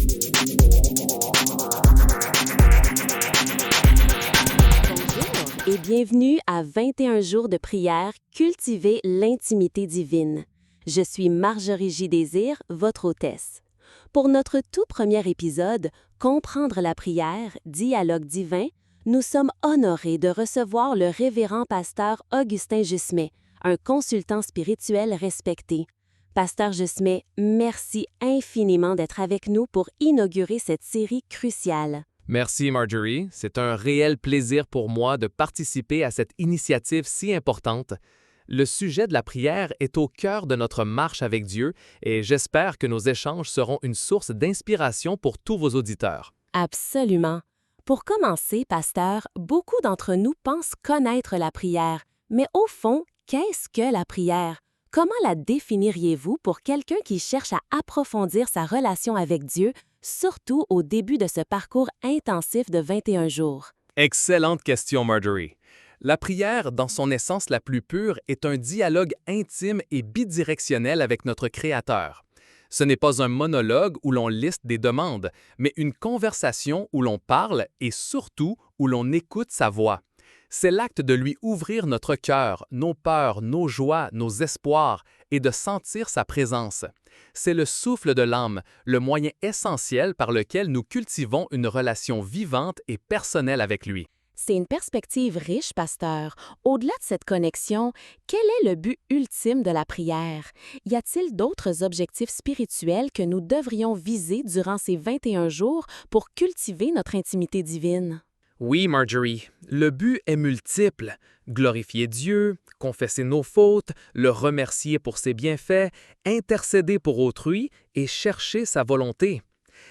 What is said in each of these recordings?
Bonjour et bienvenue à 21 jours de prière, cultiver l'intimité divine. Je suis Marjorie J. Désir, votre hôtesse. Pour notre tout premier épisode, Comprendre la prière, dialogue divin, nous sommes honorés de recevoir le révérend pasteur Augustin Jusmet, un consultant spirituel respecté. Pasteur Jusmet, merci infiniment d'être avec nous pour inaugurer cette série cruciale. Merci Marjorie, c'est un réel plaisir pour moi de participer à cette initiative si importante. Le sujet de la prière est au cœur de notre marche avec Dieu et j'espère que nos échanges seront une source d'inspiration pour tous vos auditeurs. Absolument. Pour commencer, pasteur, beaucoup d'entre nous pensent connaître la prière, mais au fond, qu'est-ce que la prière? Comment la définiriez-vous pour quelqu'un qui cherche à approfondir sa relation avec Dieu, surtout au début de ce parcours intensif de 21 jours? Excellente question, Marjorie. La prière, dans son essence la plus pure, est un dialogue intime et bidirectionnel avec notre Créateur. Ce n'est pas un monologue où l'on liste des demandes, mais une conversation où l'on parle et surtout où l'on écoute sa voix. C'est l'acte de lui ouvrir notre cœur, nos peurs, nos joies, nos espoirs et de sentir sa présence. C'est le souffle de l'âme, le moyen essentiel par lequel nous cultivons une relation vivante et personnelle avec lui. C'est une perspective riche, pasteur. Au-delà de cette connexion, quel est le but ultime de la prière? Y a-t-il d'autres objectifs spirituels que nous devrions viser durant ces 21 jours pour cultiver notre intimité divine? Oui, Marjorie, le but est multiple. Glorifier Dieu, confesser nos fautes, le remercier pour ses bienfaits, intercéder pour autrui et chercher sa volonté.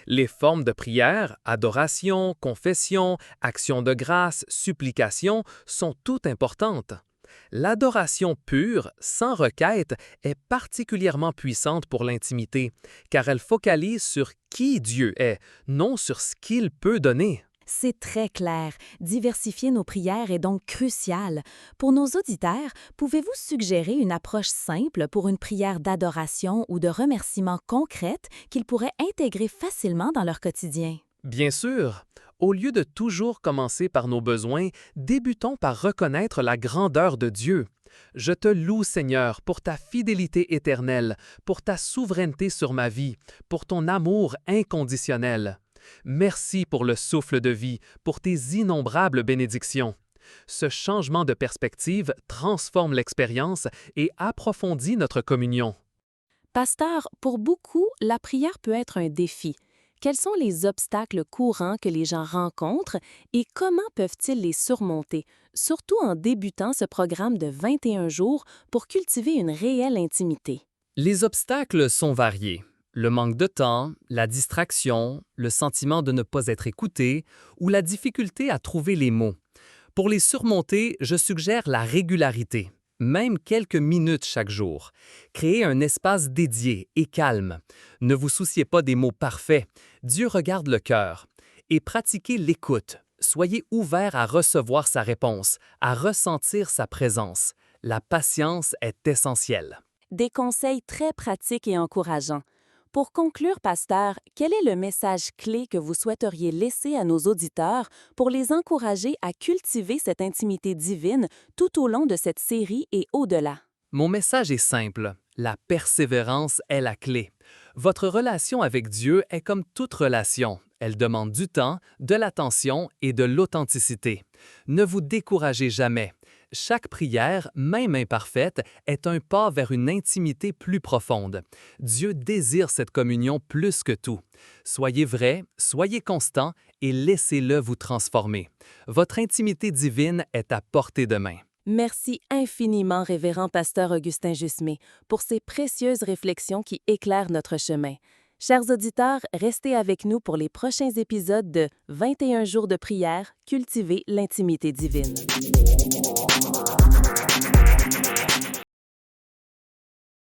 Les formes de prière, adoration, confession, action de grâce, supplication sont toutes importantes. L'adoration pure, sans requête, est particulièrement puissante pour l'intimité, car elle focalise sur qui Dieu est, non sur ce qu'il peut donner. C'est très clair. Diversifier nos prières est donc crucial. Pour nos auditeurs, pouvez-vous suggérer une approche simple pour une prière d'adoration ou de remerciement concrète qu'ils pourraient intégrer facilement dans leur quotidien? Bien sûr, au lieu de toujours commencer par nos besoins, débutons par reconnaître la grandeur de Dieu. Je te loue, Seigneur, pour ta fidélité éternelle, pour ta souveraineté sur ma vie, pour ton amour inconditionnel. Merci pour le souffle de vie, pour tes innombrables bénédictions. Ce changement de perspective transforme l'expérience et approfondit notre communion. Pasteur, pour beaucoup, la prière peut être un défi. Quels sont les obstacles courants que les gens rencontrent et comment peuvent-ils les surmonter, surtout en débutant ce programme de 21 jours pour cultiver une réelle intimité? Les obstacles sont variés. Le manque de temps, la distraction, le sentiment de ne pas être écouté ou la difficulté à trouver les mots. Pour les surmonter, je suggère la régularité, même quelques minutes chaque jour. Créez un espace dédié et calme. Ne vous souciez pas des mots parfaits. Dieu regarde le cœur. Et pratiquez l'écoute. Soyez ouverts à recevoir sa réponse, à ressentir sa présence. La patience est essentielle. Des conseils très pratiques et encourageants. Pour conclure, pasteur, quel est le message clé que vous souhaiteriez laisser à nos auditeurs pour les encourager à cultiver cette intimité divine tout au long de cette série et au-delà? Mon message est simple. La persévérance est la clé. Votre relation avec Dieu est comme toute relation. Elle demande du temps, de l'attention et de l'authenticité. Ne vous découragez jamais. Chaque prière, même imparfaite, est un pas vers une intimité plus profonde. Dieu désire cette communion plus que tout. Soyez vrai, soyez constant et laissez-le vous transformer. Votre intimité divine est à portée de main. Merci infiniment, révérend pasteur Augustin Jusmet, pour ces précieuses réflexions qui éclairent notre chemin. Chers auditeurs, restez avec nous pour les prochains épisodes de 21 jours de prière, cultiver l'intimité divine.